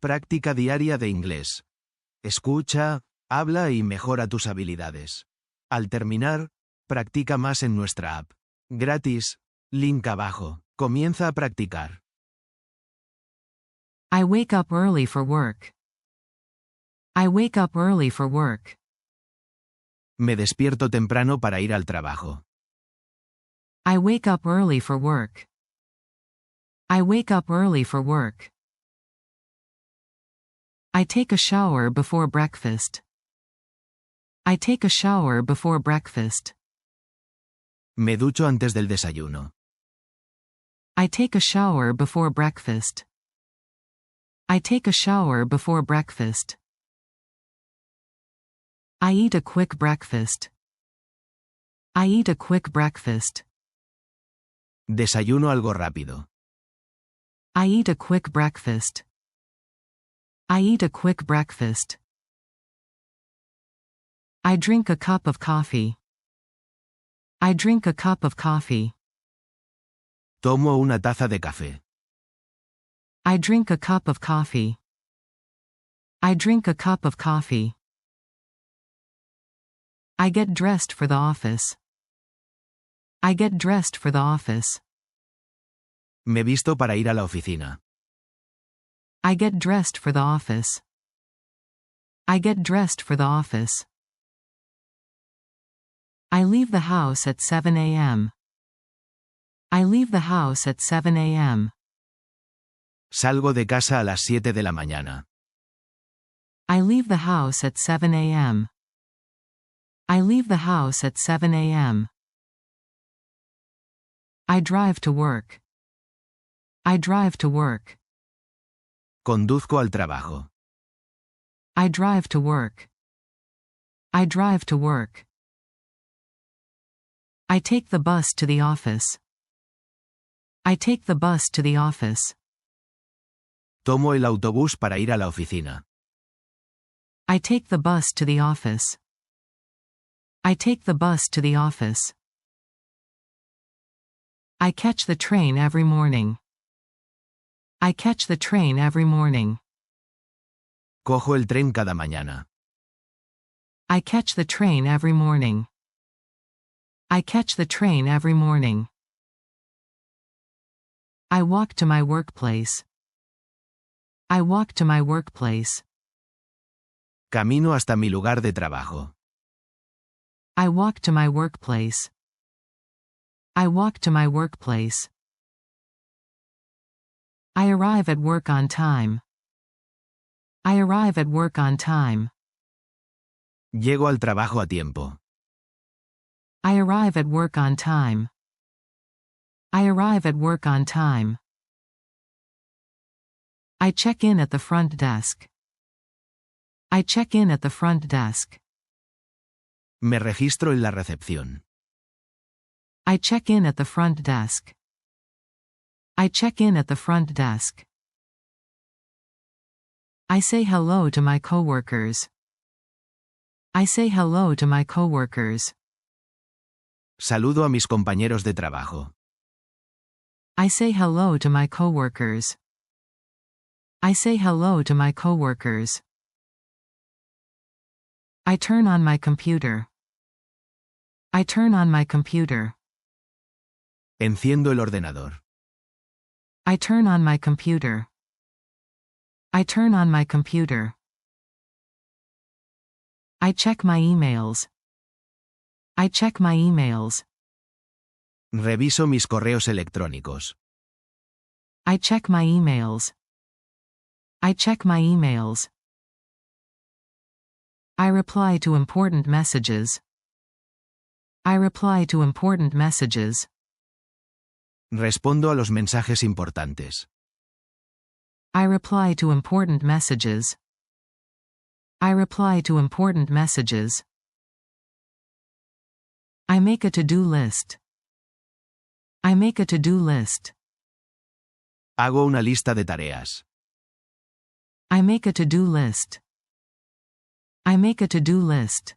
Práctica diaria de inglés. Escucha, habla y mejora tus habilidades. Al terminar, practica más en nuestra app. Gratis. Link abajo. Comienza a practicar. I wake up early for work. I wake up early for work. Me despierto temprano para ir al trabajo. I wake up early for work. I wake up early for work. I take a shower before breakfast. I take a shower before breakfast. Me ducho antes del desayuno. I take a shower before breakfast. I take a shower before breakfast. I eat a quick breakfast. I eat a quick breakfast. Desayuno algo rápido. I eat a quick breakfast. I eat a quick breakfast. I drink a cup of coffee. I drink a cup of coffee. Tomo una taza de café. I drink a cup of coffee. I drink a cup of coffee. I get dressed for the office. I get dressed for the office. Me visto para ir a la oficina. I get dressed for the office. I get dressed for the office. I leave the house at 7 a.m. I leave the house at 7 a.m. Salgo de casa a las 7 de la mañana. I leave the house at 7 a.m. I leave the house at 7 a.m. I drive to work. I drive to work. Conduzco al trabajo. I drive to work. I drive to work. I take the bus to the office. I take the bus to the office. Tomo el autobús para ir a la oficina. I take the bus to the office. I take the bus to the office. I catch the train every morning. I catch the train every morning. Cojo el tren cada mañana. I catch the train every morning. I catch the train every morning. I walk to my workplace. I walk to my workplace. Camino hasta mi lugar de trabajo. I walk to my workplace. I walk to my workplace. I arrive at work on time. I arrive at work on time. Llego al trabajo a tiempo. I arrive at work on time. I arrive at work on time. I check in at the front desk. I check in at the front desk. Me registro en la recepción. I check in at the front desk. I check in at the front desk. I say hello to my coworkers. I say hello to my coworkers. Saludo a mis compañeros de trabajo. I say hello to my coworkers. I say hello to my coworkers. I turn on my computer. I turn on my computer. Enciendo el ordenador. I turn on my computer. I turn on my computer. I check my emails. I check my emails. Reviso mis correos electrónicos. I check my emails. I check my emails. I reply to important messages. I reply to important messages. Respondo a los mensajes importantes. I reply to important messages. I reply to important messages. I make a to-do list. I make a to-do list. Hago una lista de tareas. I make a to-do list. I make a to-do list.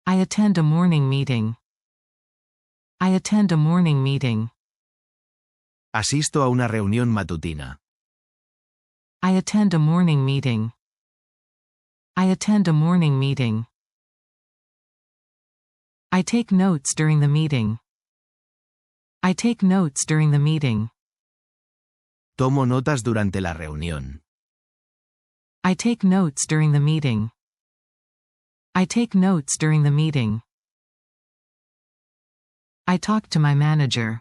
I attend a morning meeting. I attend a morning meeting. Asisto a una reunión matutina. I attend a morning meeting. I attend a morning meeting. I take notes during the meeting. I take notes during the meeting. Tomo notas durante la reunión. I take notes during the meeting. I take notes during the meeting. I talk to my manager.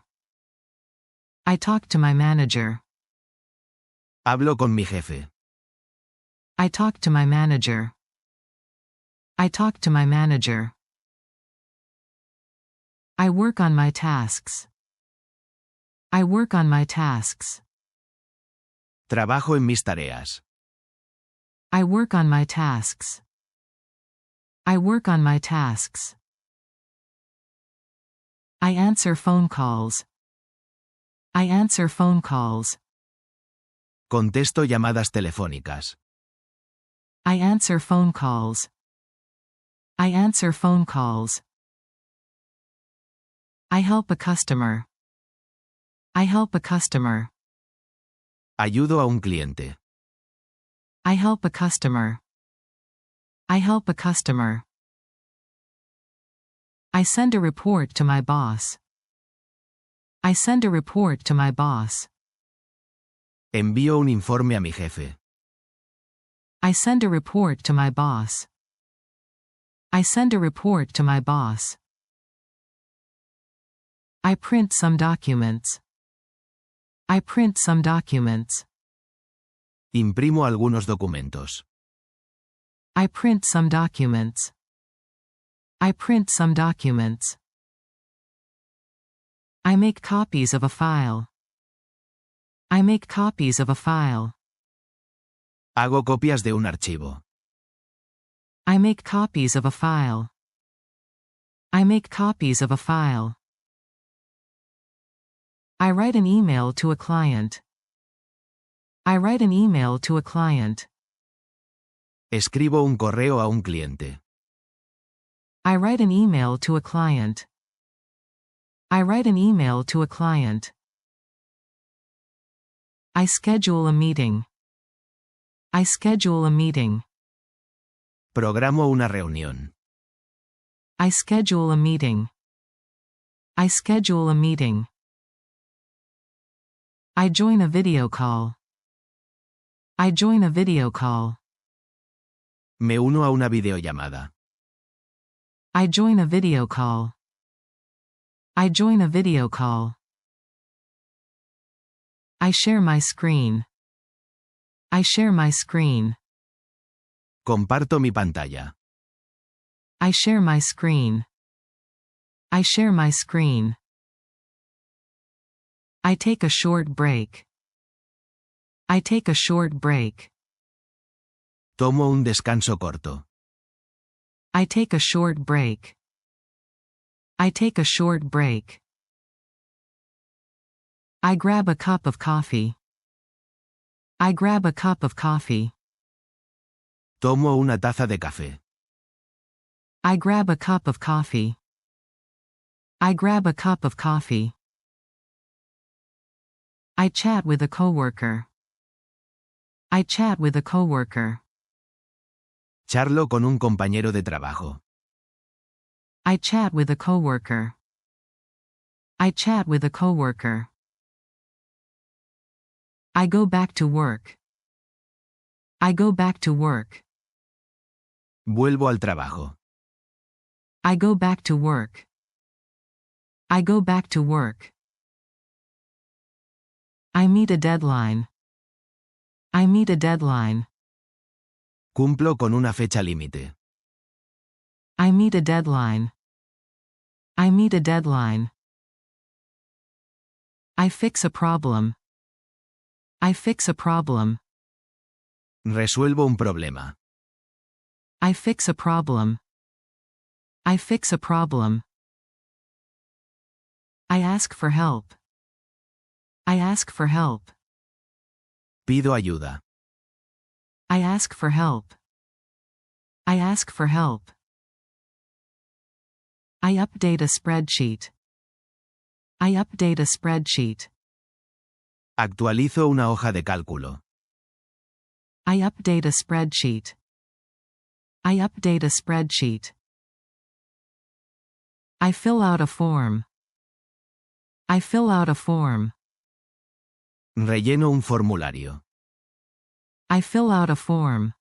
I talk to my manager. Hablo con mi jefe. I talk to my manager. I talk to my manager. I work on my tasks. I work on my tasks. Trabajo en mis tareas. I work on my tasks. I work on my tasks. I answer phone calls. I answer phone calls. Contesto llamadas telefónicas. I answer phone calls. I answer phone calls. I help a customer. I help a customer. Ayudo a un cliente. I help a customer. I help a customer. I send a report to my boss. I send a report to my boss. Envío un informe a mi jefe. I send a report to my boss. I send a report to my boss. I print some documents. I print some documents. Imprimo algunos documentos. I print some documents. I print some documents. I make copies of a file. I make copies of a file. Hago copias de un archivo. I make copies of a file. I make copies of a file. I write an email to a client. I write an email to a client. Escribo un correo a un cliente. I write an email to a client. I write an email to a client. I schedule a meeting. I schedule a meeting. Programo una reunión. I schedule a meeting. I schedule a meeting. I join a video call. I join a video call. Me uno a una videollamada. I join a video call. I join a video call. I share my screen. I share my screen. Comparto mi pantalla. I share my screen. I share my screen. I take a short break. I take a short break. Tomo un descanso corto. I take a short break. I take a short break. I grab a cup of coffee. I grab a cup of coffee. Tomo una taza de café. I grab a cup of coffee. I grab a cup of coffee. I chat with a coworker. I chat with a coworker. Charlo con un compañero de trabajo. I chat with a coworker. I chat with a coworker. I go back to work. I go back to work. Vuelvo al trabajo. I go back to work. I go back to work. I meet a deadline. I meet a deadline. Cumplo con una fecha límite. I meet a deadline. I meet a deadline. I fix a problem. I fix a problem. Resuelvo un problema. I fix a problem. I fix a problem. I ask for help. I ask for help. Pido ayuda. I ask for help. I ask for help. I update a spreadsheet. I update a spreadsheet. Actualizo una hoja de cálculo. I update a spreadsheet. I update a spreadsheet. I fill out a form. I fill out a form. Relleno un formulario. I fill out a form.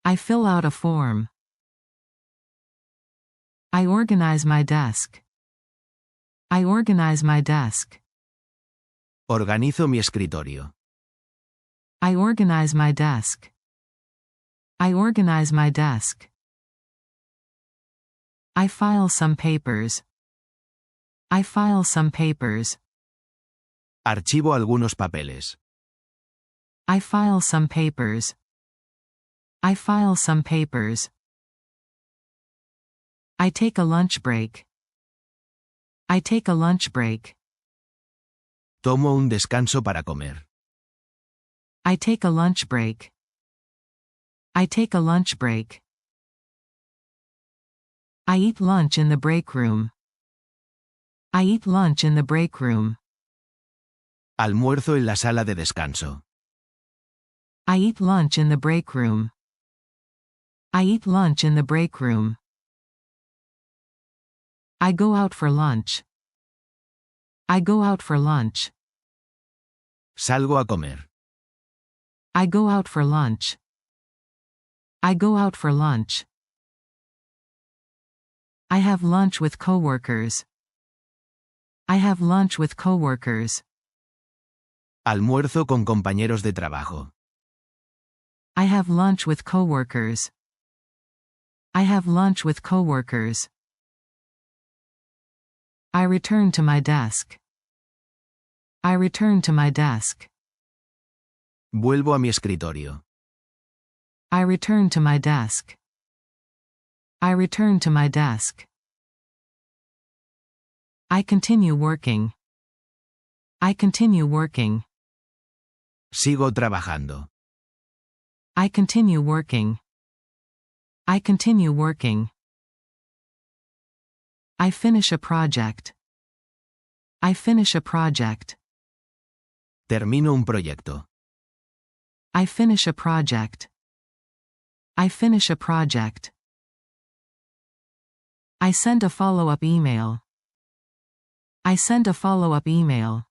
I fill out a form. I organize my desk. I organize my desk. Organizo mi escritorio. I organize my desk. I organize my desk. I file some papers. I file some papers. Archivo algunos papeles. I file some papers. I file some papers. I take a lunch break. I take a lunch break. Tomo un descanso para comer. I take a lunch break. I take a lunch break. I eat lunch in the break room. I eat lunch in the break room. Almuerzo en la sala de descanso. I eat lunch in the break room. I eat lunch in the break room. I go out for lunch. I go out for lunch. Salgo a comer. I go out for lunch. I go out for lunch. I have lunch with coworkers. I have lunch with coworkers. Almuerzo con compañeros de trabajo. I have lunch with coworkers. I have lunch with coworkers. I return to my desk. I return to my desk. Vuelvo a mi escritorio. I return to my desk. I return to my desk. I continue working. I continue working. Sigo trabajando. I continue working. I continue working. I finish a project. I finish a project. Termino un proyecto. I finish a project. I finish a project. I send a follow-up email. I send a follow-up email.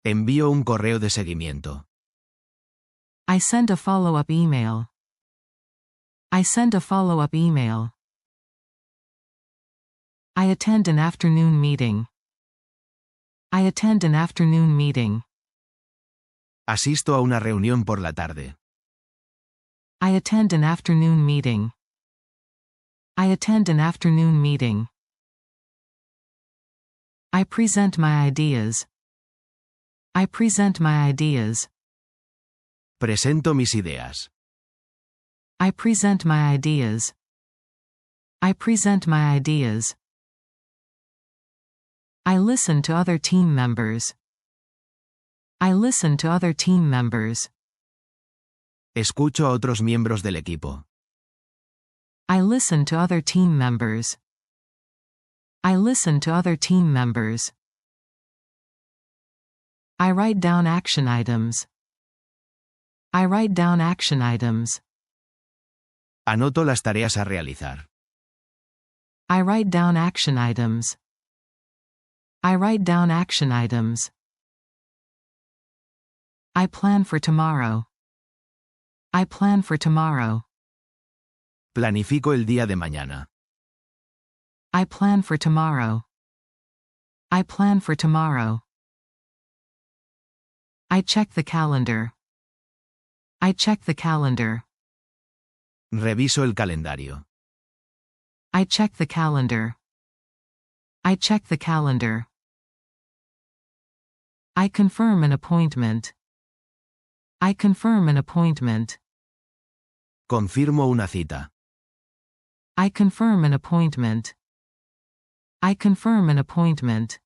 Envío un correo de seguimiento. I send a follow-up email. I send a follow-up email. I attend an afternoon meeting. I attend an afternoon meeting. Asisto a una reunión por la tarde. I attend an afternoon meeting. I attend an afternoon meeting. I present my ideas. I present my ideas. Presento mis ideas. I present my ideas. I present my ideas. I listen to other team members. I listen to other team members. Escucho a otros miembros del equipo. I listen to other team members. I listen to other team members. I write down action items. I write down action items. Anoto las tareas a realizar. I write down action items. I write down action items. I plan for tomorrow. I plan for tomorrow. Planifico el día de mañana. I plan for tomorrow. I plan for tomorrow. I check the calendar. I check the calendar. Reviso el calendario. I check the calendar. I check the calendar. I confirm an appointment. I confirm an appointment. Confirmo una cita. I confirm an appointment. I confirm an appointment.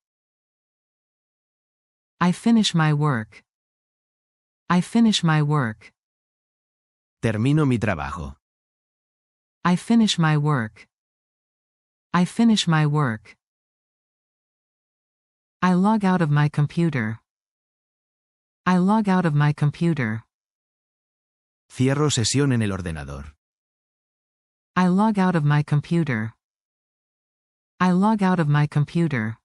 I finish my work. I finish my work. Termino mi trabajo. I finish my work. I finish my work. I log out of my computer. I log out of my computer. Cierro sesión en el ordenador. I log out of my computer. I log out of my computer.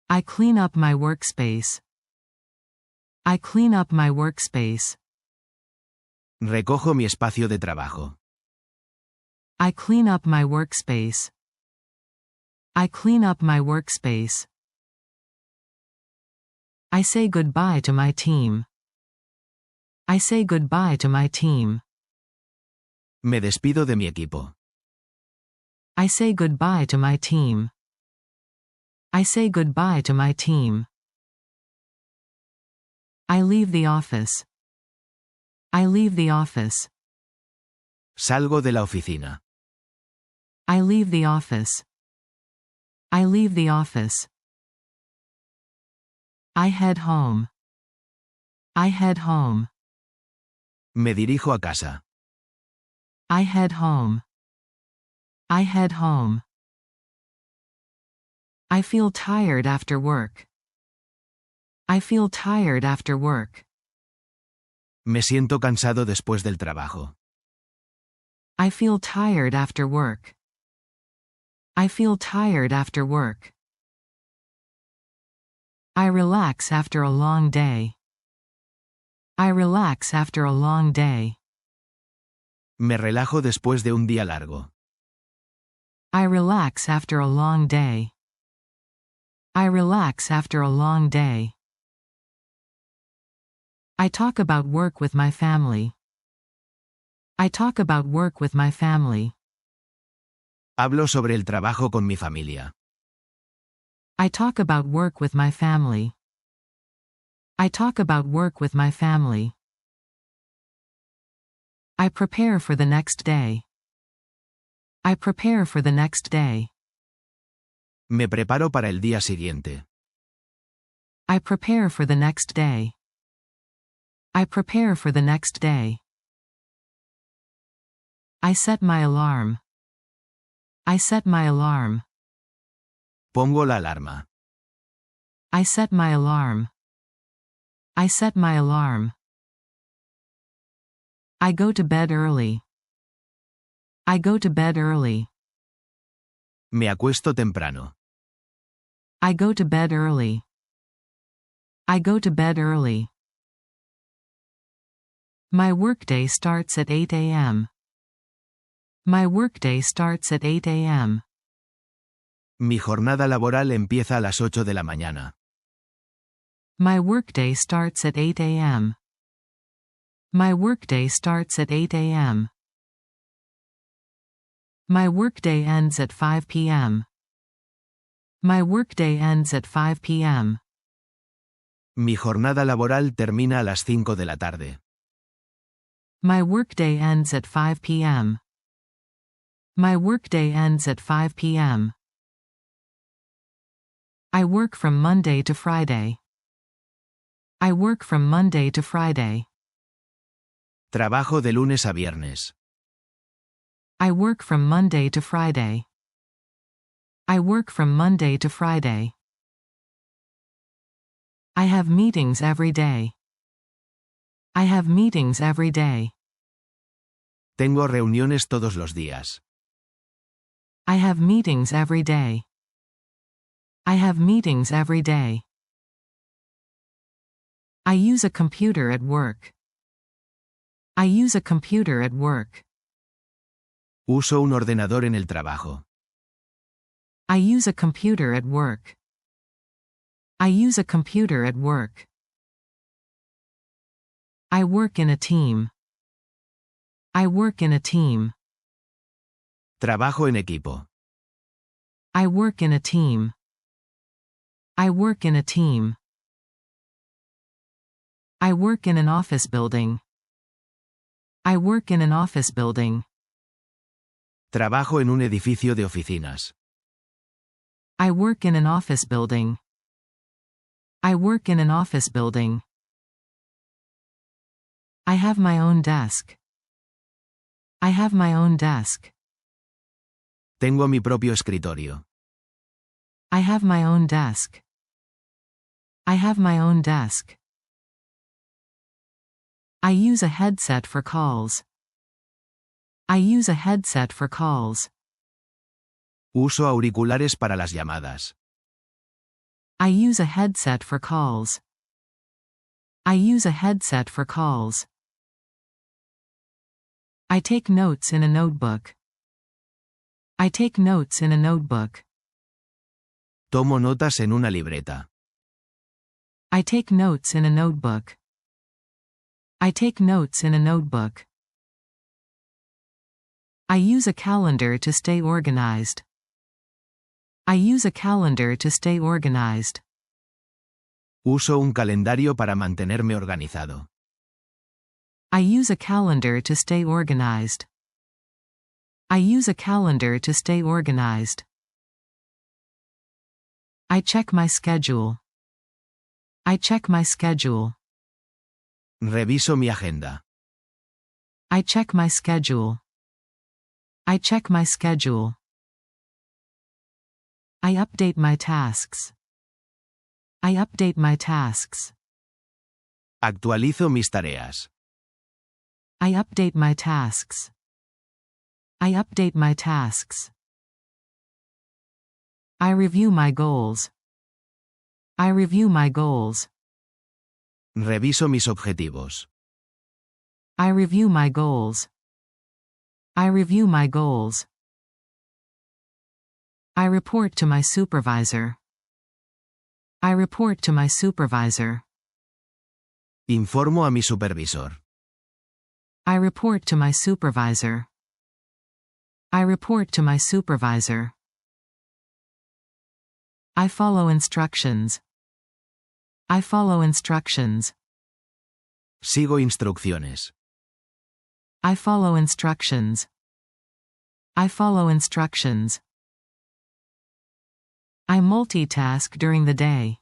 I clean up my workspace. I clean up my workspace. Recojo mi espacio de trabajo. I clean up my workspace. I clean up my workspace. I say goodbye to my team. I say goodbye to my team. Me despido de mi equipo. I say goodbye to my team. I say goodbye to my team. I leave the office. I leave the office. Salgo de la oficina. I leave the office. I leave the office. I head home. I head home. Me dirijo a casa. I head home. I head home. I feel tired after work. I feel tired after work. Me siento cansado después del trabajo. I feel tired after work. I feel tired after work. I relax after a long day. I relax after a long day. Me relajo después de un día largo. I relax after a long day. I relax after a long day. I talk about work with my family. I talk about work with my family. Hablo sobre el trabajo con mi familia. I talk about work with my family. I talk about work with my family. I prepare for the next day. I prepare for the next day. Me preparo para el día siguiente. I prepare for the next day. I prepare for the next day. I set my alarm. I set my alarm. Pongo la alarma. I set my alarm. I set my alarm. I go to bed early. I go to bed early. Me acuesto temprano. I go to bed early. I go to bed early. My workday starts at 8 a.m. My workday starts at 8 a.m. Mi jornada laboral empieza a las 8 de la mañana. My workday starts at 8 a.m. My workday starts at 8 a.m. My workday ends at 5 p.m. My workday ends at 5 p.m. Mi jornada laboral termina a las 5 de la tarde. My workday ends at 5 p.m. My workday ends at 5 p.m. I work from Monday to Friday. I work from Monday to Friday. Trabajo de lunes a viernes. I work from Monday to Friday. I work from Monday to Friday. I have meetings every day. I have meetings every day. Tengo reuniones todos los días. I have meetings every day. I have meetings every day. I use a computer at work. I use a computer at work. Uso un ordenador en el trabajo. I use a computer at work. I use a computer at work. I work in a team. I work in a team. Trabajo en equipo. I work in a team. I work in a team. I work in an office building. I work in an office building. Trabajo en un edificio de oficinas. I work in an office building. I work in an office building. I have my own desk. I have my own desk. Tengo mi propio escritorio. I have my own desk. I have my own desk. I use a headset for calls. I use a headset for calls. Uso auriculares para las llamadas. I use a headset for calls. I use a headset for calls. I take notes in a notebook. I take notes in a notebook. Tomo notas en una libreta. I take notes in a notebook. I take notes in a notebook. I use a calendar to stay organized. I use a calendar to stay organized. Uso un calendario para mantenerme organizado. I use a calendar to stay organized. I use a calendar to stay organized. I check my schedule. I check my schedule. Reviso mi agenda. I check my schedule. I check my schedule. I update my tasks. I update my tasks. Actualizo mis tareas. I update my tasks. I update my tasks. I review my goals. I review my goals. Reviso mis objetivos. I review my goals. I review my goals. I report to my supervisor. I report to my supervisor. Informo a mi supervisor. I report to my supervisor. I report to my supervisor. I follow instructions. I follow instructions. Sigo instrucciones. I follow instructions. I follow instructions. I multitask during the day.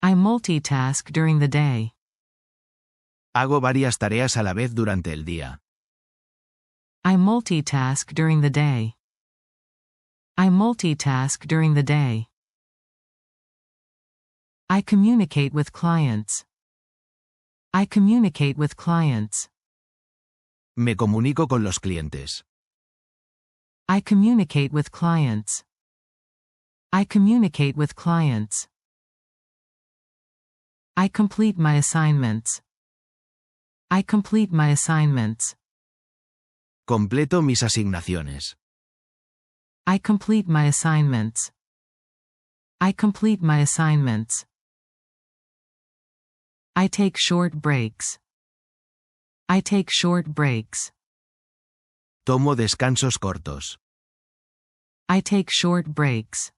I multitask during the day. Hago varias tareas a la vez durante el día. I multitask during the day. I multitask during the day. I communicate with clients. I communicate with clients. Me comunico con los clientes. I communicate with clients. I communicate with clients. I complete my assignments. I complete my assignments. Completo mis asignaciones. I complete my assignments. I complete my assignments. I take short breaks. I take short breaks. Tomo descansos cortos. I take short breaks.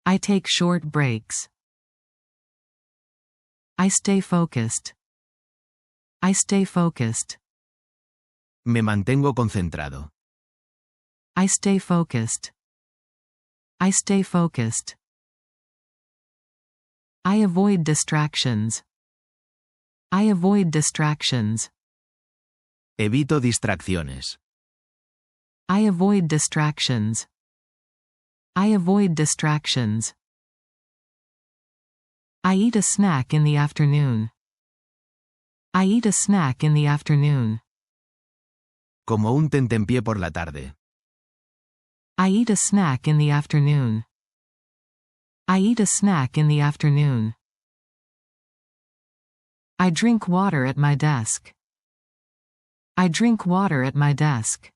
I take short breaks. I stay focused. I stay focused. Me mantengo concentrado. I stay focused. I stay focused. I avoid distractions. I avoid distractions. Evito distracciones. I avoid distractions. I avoid distractions. I eat a snack in the afternoon. I eat a snack in the afternoon. Como un tentempié por la tarde. I eat a snack in the afternoon. I eat a snack in the afternoon. I drink water at my desk. I drink water at my desk.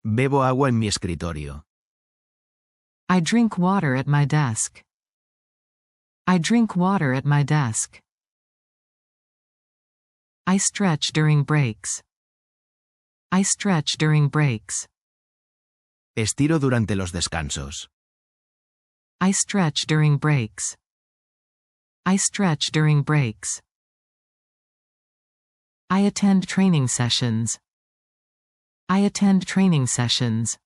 Bebo agua en mi escritorio. I drink water at my desk. I drink water at my desk. I stretch during breaks. I stretch during breaks. Estiro durante los descansos. I stretch during breaks. I stretch during breaks. I attend training sessions. I attend training sessions.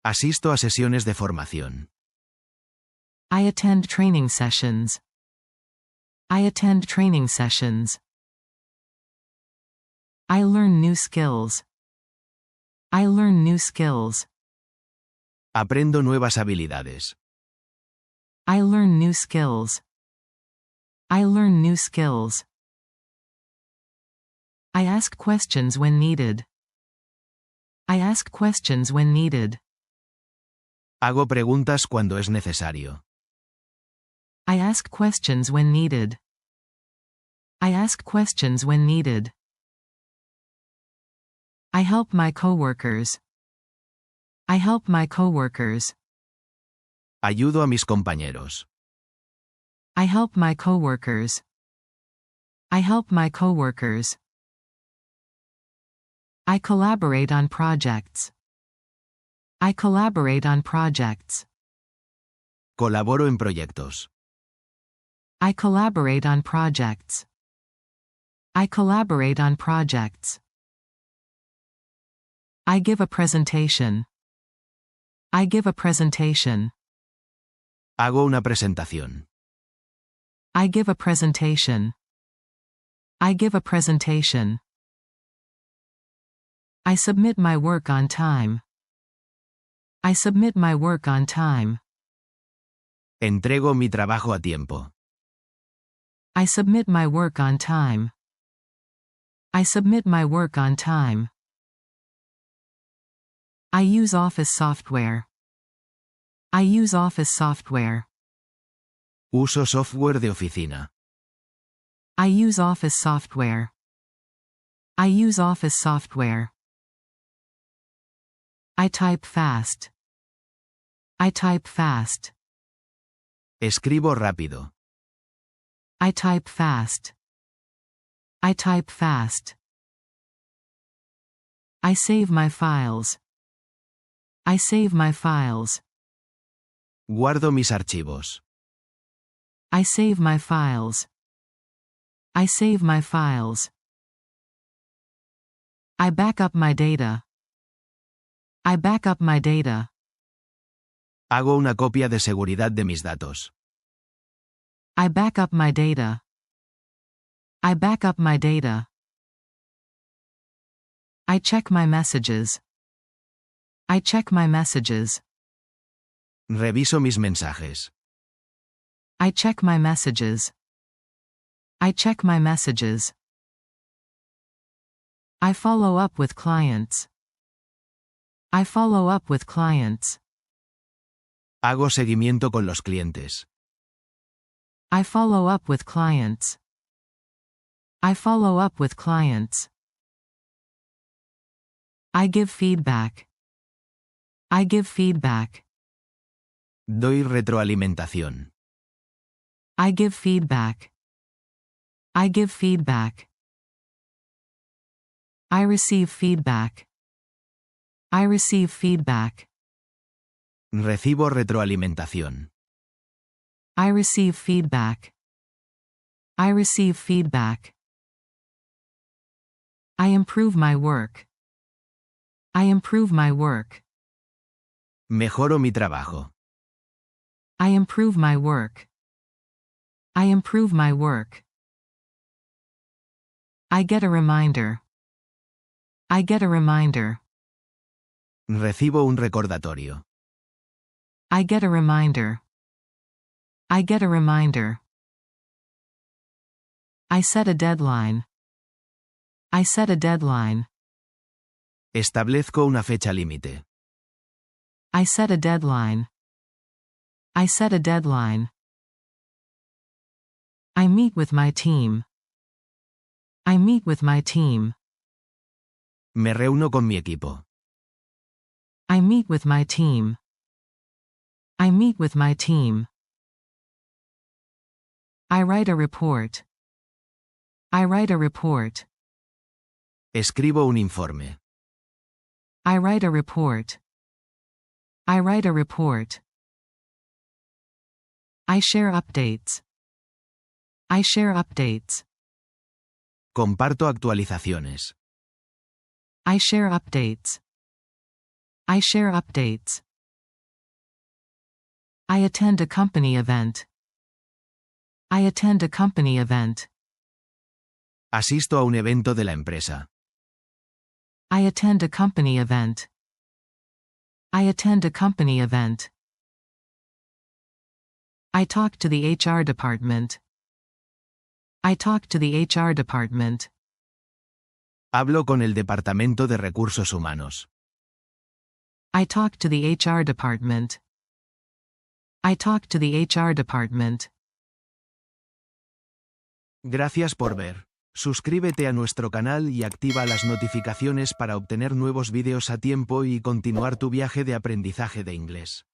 Asisto a sesiones de formación. I attend training sessions. I attend training sessions. I learn new skills. I learn new skills. Aprendo nuevas habilidades. I learn new skills. I learn new skills. I ask questions when needed. I ask questions when needed. Hago preguntas cuando es necesario. I ask questions when needed. I ask questions when needed. I help my coworkers. I help my coworkers. Ayudo a mis compañeros. I help my coworkers. I help my coworkers. I collaborate on projects. I collaborate on projects. Colaboro en proyectos. I collaborate on projects. I collaborate on projects. I give a presentation. I give a presentation. Hago una presentación. I give a presentation. I give a presentation. I submit my work on time. I submit my work on time. Entrego mi trabajo a tiempo. I submit my work on time. I submit my work on time. I use office software. I use office software. Uso software de oficina. I use office software. I use office software. I type fast. I type fast. Escribo rápido. I type fast. I type fast. I save my files. I save my files. Guardo mis archivos. I save my files. I save my files. I back up my data. I back up my data. Hago una copia de seguridad de mis datos. I back up my data. I back up my data. I check my messages. I check my messages. Reviso mis mensajes. I check my messages. I check my messages. I follow up with clients. I follow up with clients. Hago seguimiento con los clientes. I follow up with clients. I follow up with clients. I give feedback. I give feedback. Doy retroalimentación. I give feedback. I give feedback. I receive feedback. I receive feedback. Recibo retroalimentación. I receive feedback. I receive feedback. I improve my work. I improve my work. Mejoro mi trabajo. I improve my work. I improve my work. I get a reminder. I get a reminder. Recibo un recordatorio. I get a reminder. I get a reminder. I set a deadline. I set a deadline. Establezco una fecha límite. I set a deadline. I set a deadline. I meet with my team. I meet with my team. Me reúno con mi equipo. I meet with my team. I meet with my team. I write a report. I write a report. Escribo un informe. I write a report. I write a report. I share updates. I share updates. Comparto actualizaciones. I share updates. I share updates. I attend a company event. I attend a company event. Asisto a un evento de la empresa. I attend a company event. I attend a company event. I talk to the HR department. I talk to the HR department. Hablo con el Departamento de Recursos Humanos. I talk to the HR department. I talk to the HR department. Gracias por ver. Suscríbete a nuestro canal y activa las notificaciones para obtener nuevos vídeos a tiempo y continuar tu viaje de aprendizaje de inglés.